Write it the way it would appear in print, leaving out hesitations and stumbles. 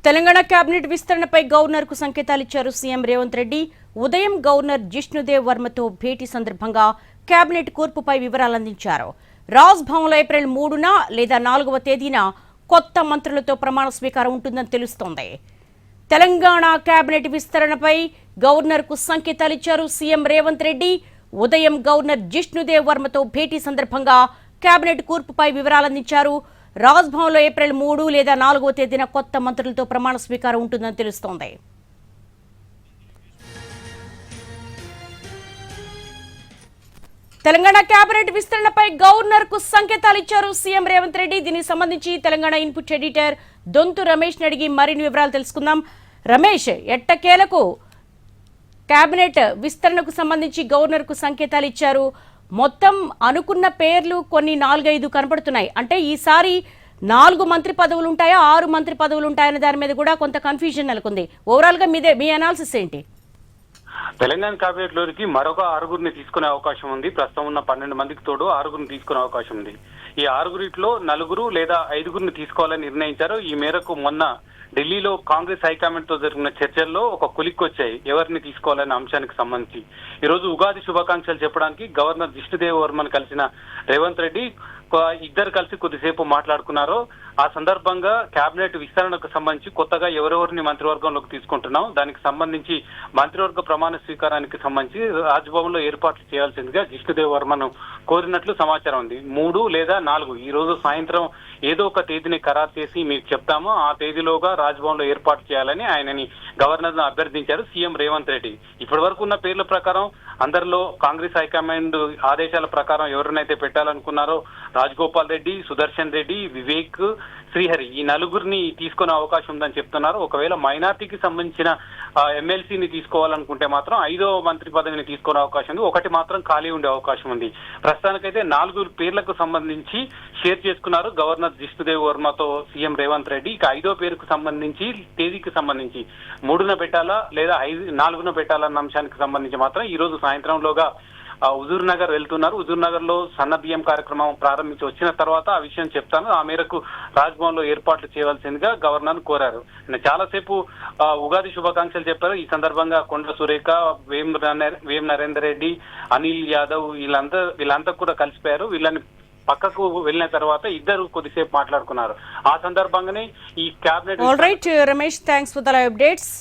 Telangana cabinet విస్తరణపై governor కు సంకేతాలు ఇచ్చారు సీఎం రేవంత్ రెడ్డి. ఉదయం గవర్నర్ జిష్ణుదేవ్ వర్మతో భేటీ సందర్భంగా కేబినెట్ కూర్పుపై వివరాలు అందించారు. రాజ్ భవన్లో ఏప్రిల్ 3న లేదా 4వ తేదీన కొత్త మంత్రులతో ప్రమాణ స్వీకారం ఉంటుందని తెలుస్తోంది. తెలంగాణ కేబినెట్ విస్తరణపై గవర్నర్ కు సంకేతాలు ఇచ్చారు సీఎం రేవంత్ రెడ్డి. ఉదయం గవర్నర్ జిష్ణుదేవ్ వర్మతో భేటీ సందర్భంగా కేబినెట్ కూర్పుపై వివరాలు అందించారు. రాజ్ భవన్లో ఏప్రిల్ 3 లేదా 4వ తేదీన కొత్త మంత్రులతో ప్రమాణ స్వీకారం ఉంటుందని తెలుస్తోంది. తెలంగాణ కేబినెట్ విస్తరణపై గవర్నర్ కు సంకేతాలు ఇచ్చారు సీఎం రేవంత్ రెడ్డి. దీనికి సంబంధించి తెలంగాణ ఇన్పుట్ ఎడిటర్ దొంతు రమేష్ అడిగి మరిన్ని వివరాలు తెలుసుకుందాం. రమేష్, ఎట్టకేలకు కేబినెట్ విస్తరణకు సంబంధించి గవర్నర్ కు సంకేతాలు ఇచ్చారు. మొత్తం అనుకున్న పేర్లు కొన్ని 4-5 కనపడుతున్నాయి. అంటే ఈసారి 4 మంత్రి పదవులు ఉంటాయా 6 మంత్రి పదవులు ఉంటాయనే దాని మీద కూడా కొంత కన్ఫ్యూజన్ నెలకొంది. ఓవరాల్ గా మీ అనాలిసిస్ ఏంటి? తెలంగాణ కేబినెట్ లోకి మరొక 6గురిని తీసుకునే అవకాశం ఉంది. ప్రస్తుతం ఉన్న 12 మందికి తోడు 6గురిని తీసుకునే అవకాశం ఉంది. ఈ 6గురిలో 4 లేదా 5గురిని తీసుకోవాలని నిర్ణయించారు. ఈ మేరకు మొన్న ఢిల్లీలో కాంగ్రెస్ హైకమాండ్ తో జరిగిన చర్చల్లో ఒక కొలిక్కి వచ్చాయి ఎవరిని తీసుకోవాలనే అంశానికి సంబంధించి. ఈ రోజు ఉగాది శుభాకాంక్షలు చెప్పడానికి గవర్నర్ జిష్ణుదేవ్ వర్మను కలిసిన రేవంత్ రెడ్డి ఇద్దరు కలిసి కొద్దిసేపు మాట్లాడుకున్నారు. ఆ సందర్భంగా కేబినెట్ విస్తరణకు సంబంధించి కొత్తగా ఎవరెవరిని మంత్రివర్గంలోకి తీసుకుంటున్నాం, దానికి సంబంధించి మంత్రివర్గ ప్రమాణ స్వీకారానికి సంబంధించి రాజ్భవన్ లో ఏర్పాట్లు చేయాల్సిందిగా జిష్ణుదేవ్ వర్మను కోరినట్లు సమాచారం ఉంది. 3 లేదా 4 ఈ రోజు సాయంత్రం ఏదో ఒక తేదీని ఖరారు చేసి మీకు చెప్తాము, ఆ తేదీలోగా రాజ్భవన్ లో ఏర్పాటు చేయాలని ఆయనని గవర్నర్ ను అభ్యర్థించారు సీఎం రేవంత్ రెడ్డి. ఇప్పటి వరకు ఉన్న పేర్ల ప్రకారం అందరిలో కాంగ్రెస్ హైకమాండ్ ఆదేశాల ప్రకారం ఎవరినైతే పెట్టాలనుకున్నారో రాజగోపాల్ రెడ్డి, సుదర్శన్ రెడ్డి, వివేక్, శ్రీహరి ఈ 4గురిని తీసుకునే అవకాశం ఉందని చెప్తున్నారు. ఒకవేళ మైనార్టీకి సంబంధించిన ఎమ్మెల్సీని తీసుకోవాలనుకుంటే మాత్రం 5వ మంత్రి పదవిని తీసుకునే అవకాశం ఉంది. ఒకటి మాత్రం ఖాళీ ఉండే అవకాశం ఉంది. ప్రస్తుతానికైతే 4 పేర్లకు సంబంధించి షేర్ చేసుకున్నారు గవర్నర్ జిష్ణుదేవ్ వర్మతో సీఎం రేవంత్ రెడ్డి. ఇక 5వ పేరుకు సంబంధించి తేదీకి సంబంధించి 3న పెట్టాలా లేదా 4న పెట్టాలన్న అంశానికి సంబంధించి మాత్రం ఈ రోజు సాయంత్రంలోగా హుజూర్ నగర్ వెళ్తున్నారు. హుజూర్ నగర్ లో సన్న బియ్యం కార్యక్రమం ప్రారంభించి వచ్చిన తర్వాత ఆ విషయం చెప్తాను, ఆ మేరకు రాజ్భవన్ లో ఏర్పాట్లు చేయవలసిందిగా గవర్నర్ కోరారు. చాలాసేపు ఉగాది శుభాకాంక్షలు చెప్పారు. ఈ సందర్భంగా కొండ సురేఖ, వేం నరేందర్ రెడ్డి, అనిల్ యాదవ్ వీళ్ళంతా కూడా కలిసిపోయారు. వీళ్ళని పక్కకు వెళ్ళిన తర్వాత ఇద్దరు కొద్దిసేపు మాట్లాడుకున్నారు. ఆ సందర్భంగానే ఈ cabinet. All right Ramesh, thanks for the live updates.